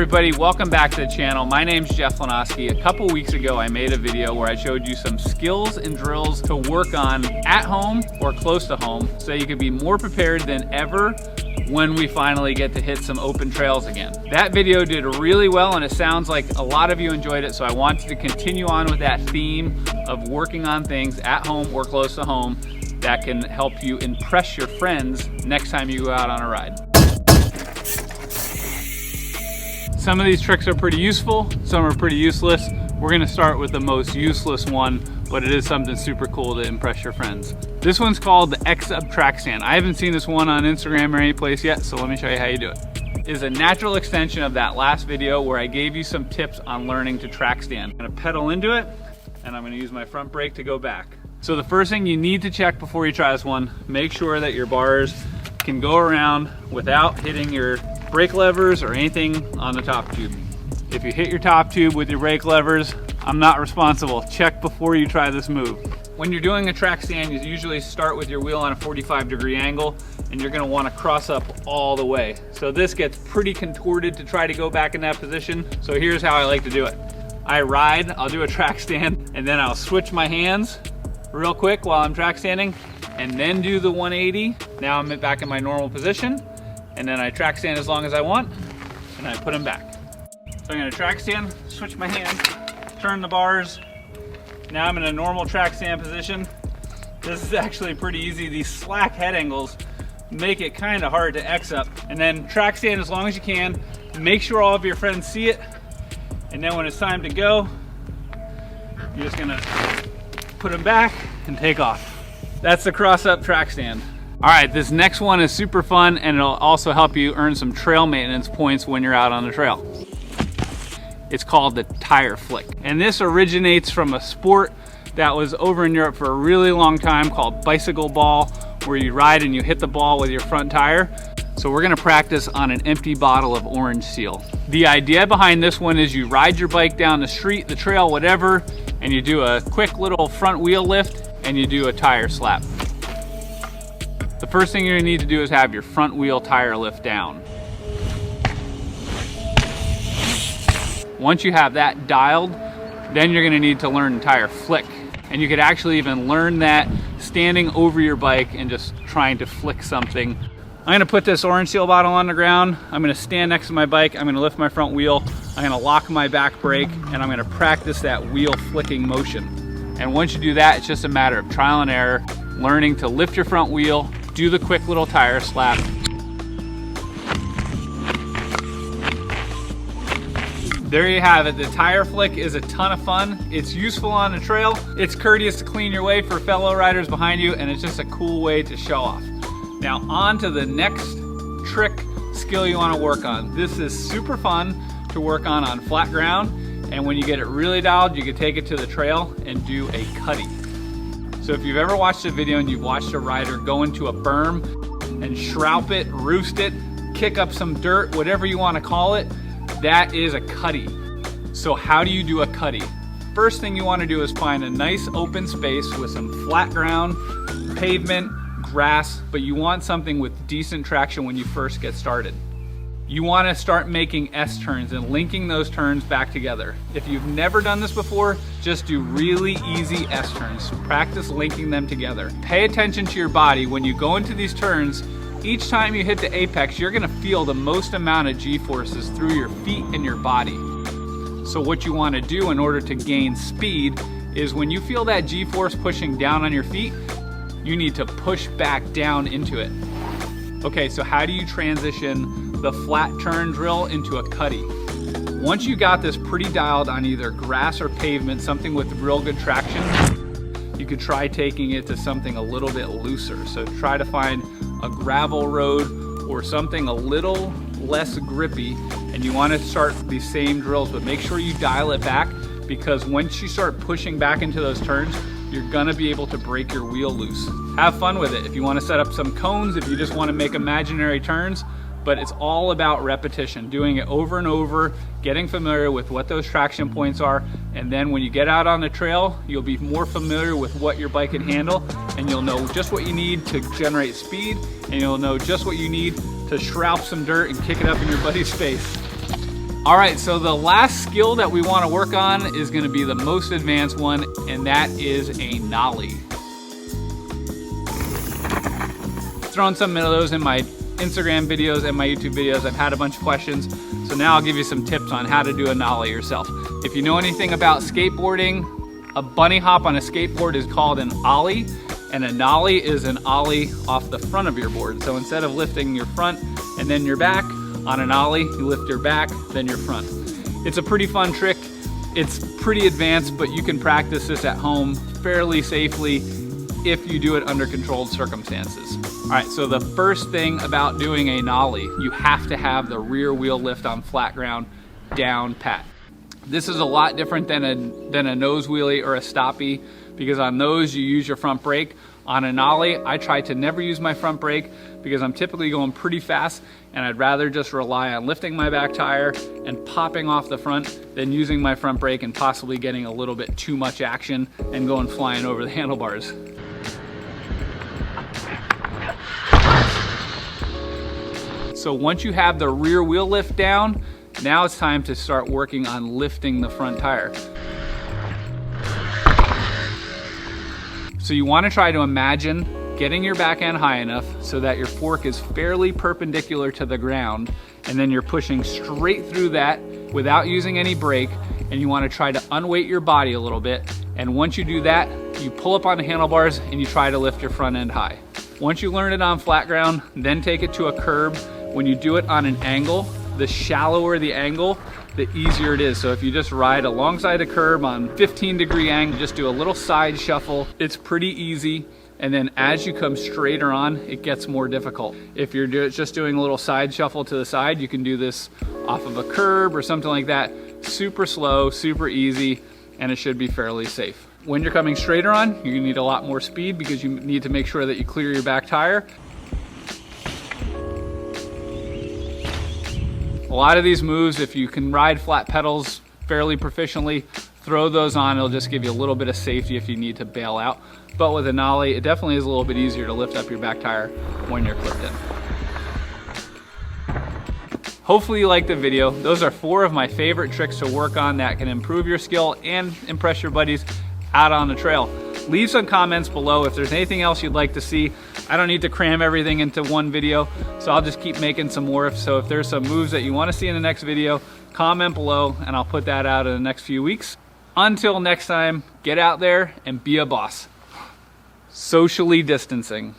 everybody, welcome back to the channel. My name's Jeff Lanoski. A couple weeks ago I made a video where I showed you some skills and drills to work on at home or close to home so you could be more prepared than ever when we finally get to hit some open trails again. That video did really well and it sounds like a lot of you enjoyed it, so I wanted to continue on with that theme of working on things at home or close to home that can help you impress your friends next time you go out on a ride. Some of these tricks are pretty useful, some are pretty useless. We're gonna start with the most useless one, but it is something super cool to impress your friends. This one's called the X-Up track stand. I haven't seen this one on Instagram or any place yet, so let me show you how you do it. It is a natural extension of that last video where I gave you some tips on learning to track stand. I'm gonna pedal into it, and I'm gonna use my front brake to go back. So the first thing you need to check before you try this one, make sure that your bars can go around without hitting your brake levers or anything on the top tube. If you hit your top tube with your brake levers, I'm not responsible. Check before you try this move. When you're doing a track stand, you usually start with your wheel on a 45-degree angle, and you're gonna wanna cross up all the way. So this gets pretty contorted to try to go back in that position. So here's how I like to do it. I ride, I'll do a track stand, and then I'll switch my hands real quick while I'm track standing, and then do the 180. Now I'm back in my normal position, and then I track stand as long as I want, and I put them back. So I'm gonna track stand, switch my hands, turn the bars. Now I'm in a normal track stand position. This is actually pretty easy. These slack head angles make it kind of hard to X up. And then track stand as long as you can. Make sure all of your friends see it. And then when it's time to go, you're just gonna put them back and take off. That's the cross up track stand. All right, this next one is super fun, and it'll also help you earn some trail maintenance points when you're out on the trail. It's called the tire flick. And this originates from a sport that was over in Europe for a really long time called bicycle ball, where you ride and you hit the ball with your front tire. So we're gonna practice on an empty bottle of orange seal. The idea behind this one is you ride your bike down the street, the trail, whatever, and you do a quick little front wheel lift and you do a tire slap. The first thing you're gonna need to do is have your front wheel tire lift down. Once you have that dialed, then you're gonna need to learn tire flick. And you could actually even learn that standing over your bike and just trying to flick something. I'm gonna put this orange seal bottle on the ground. I'm gonna stand next to my bike. I'm gonna lift my front wheel. I'm gonna lock my back brake, and I'm gonna practice that wheel flicking motion. And once you do that, it's just a matter of trial and error, learning to lift your front wheel, do the quick little tire slap. There you have it. The tire flick is a ton of fun. It's useful on the trail. It's courteous to clean your way for fellow riders behind you, and it's just a cool way to show off. Now on to the next trick skill you want to work on. This is super fun to work on flat ground, and when you get it really dialed, you can take it to the trail and do a cutty. So if you've ever watched a video and you've watched a rider go into a berm and shroup it, roost it, kick up some dirt, whatever you want to call it, that is a cutty. So how do you do a cutty? First thing you want to do is find a nice open space with some flat ground, pavement, grass, but you want something with decent traction when you first get started. You want to start making S-turns and linking those turns back together. If you've never done this before, just do really easy S-turns. Practice linking them together. Pay attention to your body. When you go into these turns, each time you hit the apex, you're gonna feel the most amount of G-forces through your feet and your body. So what you wanna do in order to gain speed is when you feel that G-force pushing down on your feet, you need to push back down into it. Okay, so how do you transition the flat turn drill into a cutty? Once you got this pretty dialed on either grass or pavement, something with real good traction, you could try taking it to something a little bit looser. So try to find a gravel road or something a little less grippy, and you want to start these same drills, but make sure you dial it back, because once you start pushing back into those turns, you're gonna be able to break your wheel loose. Have fun with it. If you want to set up some cones, if you just want to make imaginary turns, but it's all about repetition, doing it over and over, getting familiar with what those traction points are, and then when you get out on the trail, you'll be more familiar with what your bike can handle, and you'll know just what you need to generate speed, and you'll know just what you need to shroup some dirt and kick it up in your buddy's face. All right, so the last skill that we want to work on is going to be the most advanced one, and that is a nollie. Thrown some of those in my Instagram videos and my YouTube videos. I've had a bunch of questions, so now I'll give you some tips on how to do a nollie yourself. If you know anything about skateboarding, a bunny hop on a skateboard is called an ollie, and a nollie is an ollie off the front of your board. So instead of lifting your front and then your back, on an ollie, you lift your back, then your front. It's a pretty fun trick. It's pretty advanced, but you can practice this at home fairly safely if you do it under controlled circumstances. All right, so the first thing about doing a nollie, you have to have the rear wheel lift on flat ground down pat. This is a lot different than a nose wheelie or a stoppie, because on those you use your front brake. On a nollie, I try to never use my front brake because I'm typically going pretty fast, and I'd rather just rely on lifting my back tire and popping off the front than using my front brake and possibly getting a little bit too much action and going flying over the handlebars. So once you have the rear wheel lift down, now it's time to start working on lifting the front tire. So you want to try to imagine getting your back end high enough so that your fork is fairly perpendicular to the ground, and then you're pushing straight through that without using any brake, and you want to try to unweight your body a little bit. And once you do that, you pull up on the handlebars and you try to lift your front end high. Once you learn it on flat ground, then take it to a curb. When you do it on an angle, the shallower the angle, the easier it is. So if you just ride alongside a curb on 15-degree angle, just do a little side shuffle, it's pretty easy. And then as you come straighter on, it gets more difficult. If you're just doing a little side shuffle to the side, you can do this off of a curb or something like that. Super slow, super easy, and it should be fairly safe. When you're coming straighter on, you're gonna need a lot more speed because you need to make sure that you clear your back tire. A lot of these moves, if you can ride flat pedals fairly proficiently, throw those on. It'll just give you a little bit of safety if you need to bail out. But with a nollie, it definitely is a little bit easier to lift up your back tire when you're clipped in. Hopefully you liked the video. Those are 4 of my favorite tricks to work on that can improve your skill and impress your buddies out on the trail. Leave some comments below if there's anything else you'd like to see. I don't need to cram everything into one video, so I'll just keep making some more. So if there's some moves that you want to see in the next video, comment below and I'll put that out in the next few weeks. Until next time, get out there and be a boss. Socially distancing.